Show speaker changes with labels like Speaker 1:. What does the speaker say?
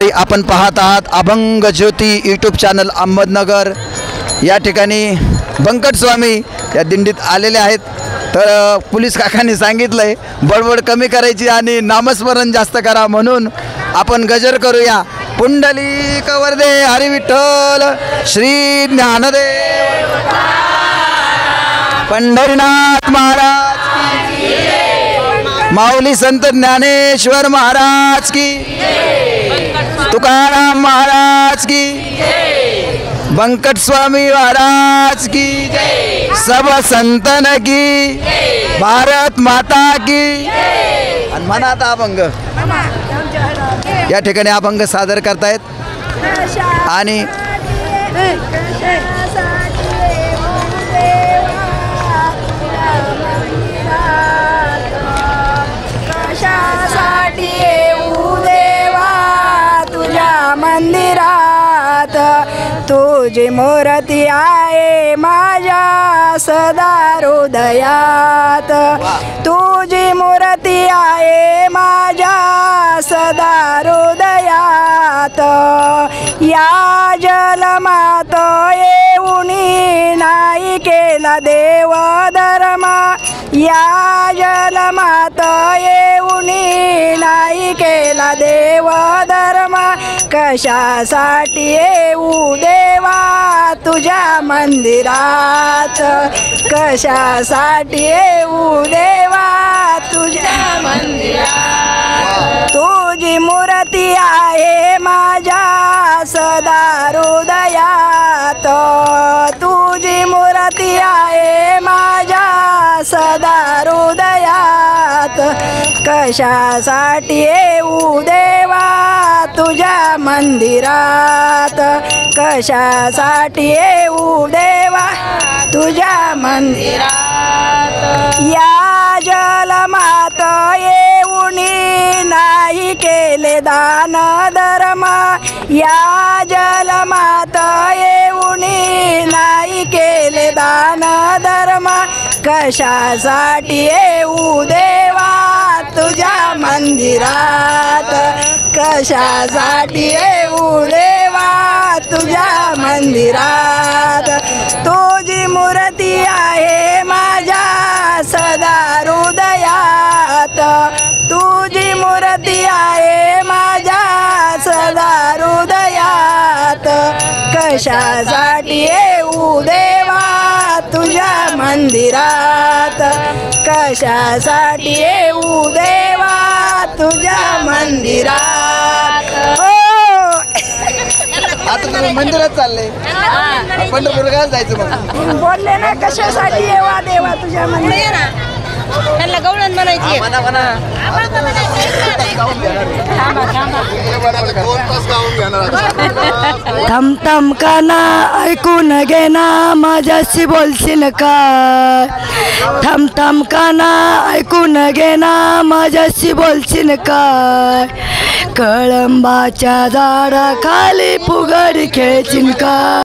Speaker 1: मंडळी, आपण पाहत आहात अभंग ज्योती यूट्यूब चॅनल अहमदनगर। या ठिकाणी बंकट स्वामी या दिंडीत आलेले आहेत। तर पोलीस काकांनी सांगितलंय बडबड कमी करायची आणि नामस्मरण जास्त करा, म्हणून आपण गजर करूया। पुंडलिक वरदे हरी विठ्ठल श्री ज्ञानदेव पंढरीनाथ महाराज की, माऊली संत ज्ञानेश्वर महाराज की, तुकाराम महाराज की, बंकट स्वामी महाराज की, सब संतन की, भारत माता की। आणि म्हणा आता अभंग। या ठिकाणी अभंग सादर करतायत आणि
Speaker 2: मंदिरात तुझी मूर्ती आहे माझ्या सदा हृदयात, तुझी मूर्ती आहे माझ्या सदा हृदयात। या जलमात येऊनी नाही केला देव धर्म, या जलमात येऊनी नाही केला देव धर्म। कशासाठी येऊ देवा तुझ्या मंदिरात, कशासाठी येऊ देवा तुझ्या मंदिरात। तुझी मूर्ती आहे माझ्या सदा हृदयात, तुझी मूर्ती आहे माझ्या सदा हृदयात। कशासाठी येऊ देवा तुझ्या मंदिरात, कशासाठी येऊ देवा तुझ्या मंदिरात। या जलमात येऊनी नाही केले दान धर्म, या जलमात येऊनी नाही केले दान धर्म। कशासाठी येऊ देवा तुझ्या मंदिरात, कशासाठी येऊ देवा तुझ्या मंदिरात। तुझी मूर्ती आहे माझ्या सदा हृदयात, तुझी मूर्ती आहे माझ्या सदा हृदयात। कशासाठी येऊ देवा तुझ्या मंदिरात, कशासाठी येऊ देवा तुझ्या मंदिरात।
Speaker 1: आता तुम्ही मंदिरात चालले, पंढरपूरला जायचं मग
Speaker 2: बोलले ना, कशासाठी येवा देवा तुझ्या मंदिरात।
Speaker 3: त्यांना गवळण म्हणायची,
Speaker 2: थम थम काना ऐकून घे ना माझ्याशी बोलशील काय, थम थम काना ऐकून घे ना माझ्याशी बोलशील काय। कळंबाच्या झाडाखाली फुगडी खेळशील काय।